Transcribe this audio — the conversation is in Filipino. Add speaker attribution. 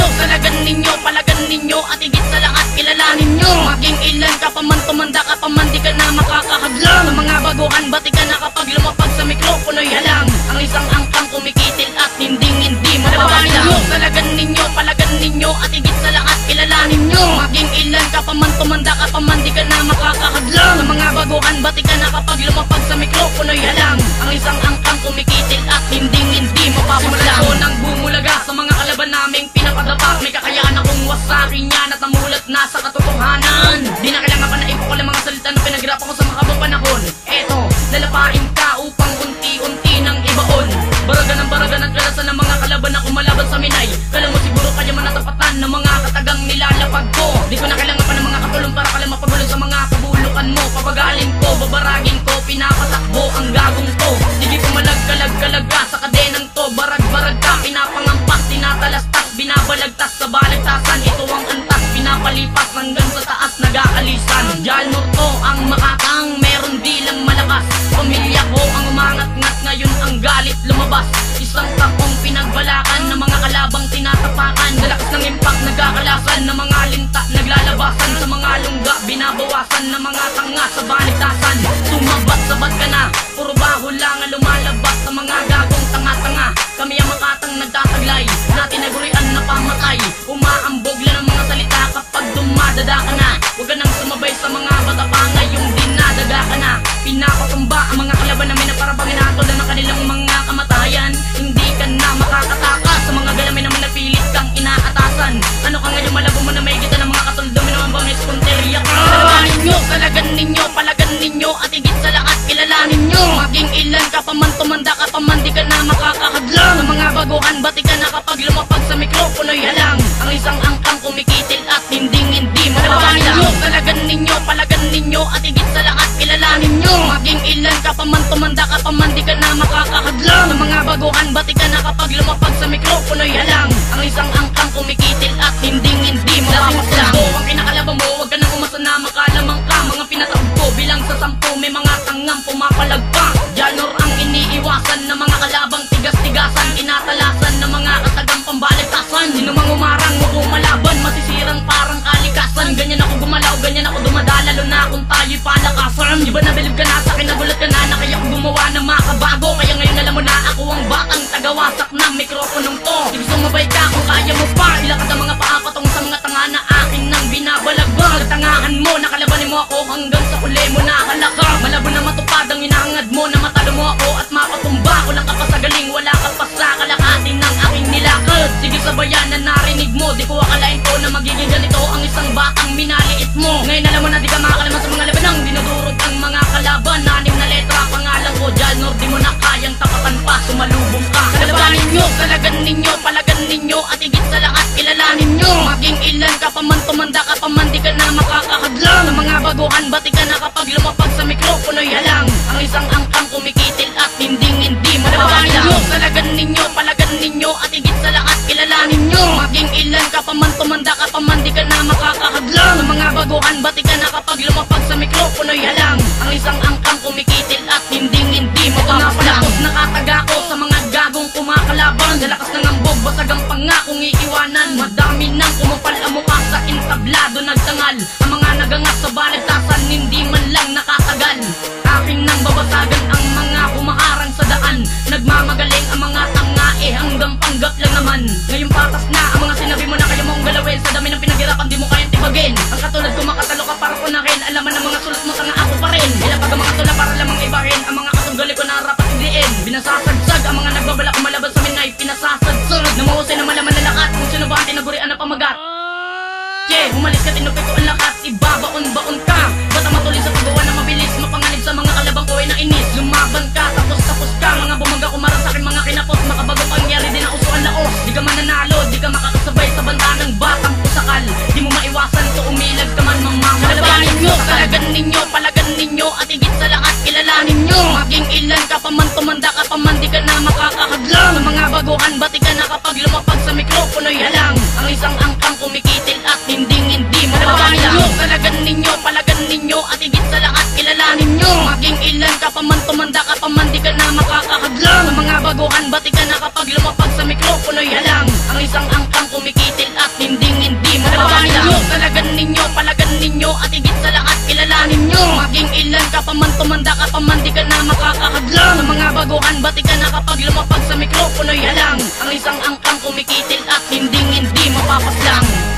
Speaker 1: nyo, salagan ninyo, palagan ninyo, at higit sa lahat kilalanin nyo. Maging ilan ka pa man, tumanda ka pa man, di ka na makakahadlang. Sa mga baguhan, bati ka na kapag lumapag sa mikropono'y halang. Ang isang angkang kumikitil at hindi malabanan nyo, salagan ninyo, palagan ninyo, at higit sa lahat kilalanin nyo. Maging ilan ka pa man, tumanda ka pa man, di ka na makakahadlang. Sa mga baguhan, bati ka na kapag lumapag sa mikropono'y halang. Ang isang angkang kumikitil at hindi mapapasalang. Ako nang bumulaga sa mga kalaban naming pinapadapa. May kakayaan akong wasakin yan at namulat na sa katotohanan. Di na kailangan pa na ipukol ang mga salita na pinaghirapan ko sa makabang panahon. Eto, lalapain ka upang unti-unti nang ibaon. Baragan ang kalasan ng mga kalaban na kumalaban sa minay. Kala mo siguro kaya manatapatan ng mga katagang nilalapag ko. Di ko na kailangan pa ng mga katulong para kala mapagulong sa mga kabulukan mo. Papagalin ko, babaragin ko, pinapatakbo ang gagong to. Sige pumalag-kalag ka sa kadenang to. Barag ka, pinapangampas, tinatalastas, binabalagtas sa balagtasan. Ito ang antas, pinapalipas hanggang sa taas, nag-aalisan. Jalmor to ang makatang, meron di lang malakas. Pamilya ko ang umangat-ngat, ngayon ang galit lumabas. Isang takong pinagbalakan ng mga kalabang tinatapakan. Dalakas ng impact, nagkakalasan ng mga linta, naglalabasan sa mga lungga, binabawasan ng mga tanga sa baligtasan. Sumabat-sabat ka na, puro baho lang ang lumalabas sa mga gagong tanga-tanga. Kami ang makatang nagtataglay, na tinagurian na pamatay. Umaambog lang ang mga salita kapag dumadada ka na. Huwag ka nang sumabay sa mga bata pa, ngayong dinadaga ka na. Pinapatumba ang mga kalaban namin na parabang inatol ng kanilang mga kamatayan. Hindi ka na makakataka sa mga galamay naman na pilit kang inaatasan. Ano ka ngayon, malabo mo na may kita ng mga katulad mo naman ba may sponterya ka. Salagan ninyo, palagan ninyo, at higit sa lahat kilalanin nyo. Maging ilan ka pa man, tumanda ka pa man, di ka na makakahadlang. Sa mga baguhan, bati ka na kapag lumapag sa mikropono'y halang. Ang isang angkang kumikitil at hindi malabanan nyo, salagan ninyo, palagan ninyo, at higit sa lahat kilalanin nyo. Maging ilan ka pa man, tumanda ka pa man, di ka na makakahadlang. Sa mga baguhan, bati ka na kapag lumapag sa mikropono'y halang. Ang isang angkang kumikitil at hindi mapapasalang. Ang kinakalaban mo, huwag ka nang umasa na makalamang ka. Mga pinataog ko bilang sa 10, may mga tangang pumapalag pa. Janor ang iniiwasan ng mga kalabang tigas-tigasan, tinatalasan ng mga katagang pambaligtasan. Sino mang umarang mo kumalaban, masisirang parang kalikasan. Ganyan ako gumalaw, ganyan ako dumadala, lalo na kung tayo'y palakasan. Di ba nabilib ka na sa akin, nagulat ka na kaya ako gumawa ng makabago. Kaya ngayon alam mo na ako ang batang tagawasak ng mikroponong to. Sige sumabay ka kung kaya mo pa, ilakad ang mga paa patong sa mga tanga na akin nang binabalagbag. Tangahan mo, nakalabanin mo ako hanggang sa uli mo na halaka. Malabo na matupad ang inahangad mo, na matalo mo ako at mapatumba. Kulang ka pa sa galing, wala ka pa sa kalakatin ng aking nilakad. Sige sabayan na narinig mo, di ko akalain ko na magiging ganito ang isang batang minaliit mo. Ngayon alam mo na di ka makakalaman sa mga labanang dinudurog ang mga kalaban. 6 na letra pangalan ko, Jalnor, di mo na kayang tapatan pa, sumalubong ka. Kalabanin nyo, salagan ninyo, palagan ninyo, at higit sa lahat kilalanin nyo. Maging ilan ka pa man, tumanda ka pa man, di ka na makakahadlang. Sa mga baguhan, bati ka na kapag lumapag sa mikropono'y halang. Ang isang angkang kumikitil at hindi malabanan nyo, salagan ninyo, palagan ninyo, at higit sa lahat kilalanin nyo. Maging ilan ka pa man, tumanda ka pa man, di ka na makakahadlang. Sa mga baguhan, bati ka na kapag lumapag sa mikropono'y halang. Ang isang angkang kumikitil at hindi mapapasalang. Nakataga ko sa mga gagong kumakalaban, dalakas ng ambog, basag ang pangakong iiwanan. Madami nang kumapal ang mukha sa entablado, nagtangal ang mga nagangat sa baligtasan, hindi man lang nakatagal. Aking nang babasagan ang mga kumaharang sa daan, nagmamagaling ang mga tanga hanggang panggap lang naman. Ngayon patas na ang mga sinabi mo na kaya mong galawin, sa dami ng pinaghirapan di mo kayang tibagin. Ang katulad ko makatalo ka para punakin, alaman ng mga sulat mo tanga ako pa rin. Ilapag ang mga tula para lamang ibahin, ang mga katunggali ko na rapat idiin. Binasasagsag ang mga nagbabala kumalaban sa minay, pinasasagsag na mahusay na malaman na lakat kung sino ba ang tinagurian na pamagat. Humalis ka, tinupit ko ang lakat, ibabaon-baon ka. Bata matuloy sa paggawa na mabilis, mapanganib sa mga kalabang ko ay nainis. Lumaban ka, tapos ka, mga bumangga kumarang sa akin, mga kinapos. Makabago pangyari din ang uso ang laos. Di ka mananalo, di ka makakasabay sa banda ng batang pusakal. Di mo maiwasan to umilag ka man mamamalabanin nyo, salagan ninyo, palagan ninyo, at higit sa lahat kilalanin nyo. Maging ilan ka pa man, tumanda ka pa man, di ka na makakahadlang. Sa mga baguhan, bati ka na kapag lumapag sa mikropono'y halang. Ang isang angkang kumikitil at hindi malabanan nyo, salagan ninyo, palagan ninyo, at higit sa lahat kilalanin nyo. Maging ilan ka pa man, tumanda ka pa man, di ka na makakahadlang. Sa mga baguhan, bati ka na kapag lumapag sa mikropono'y halang. Ang isang angkang kumikitil pa man tumanda ka pa man di ka na makakahadlang. Sa mga baguhan bati ka na kapag lumapag sa mikropono'y halang. Ang isang angkang kumikitil at hindi mapapaslang.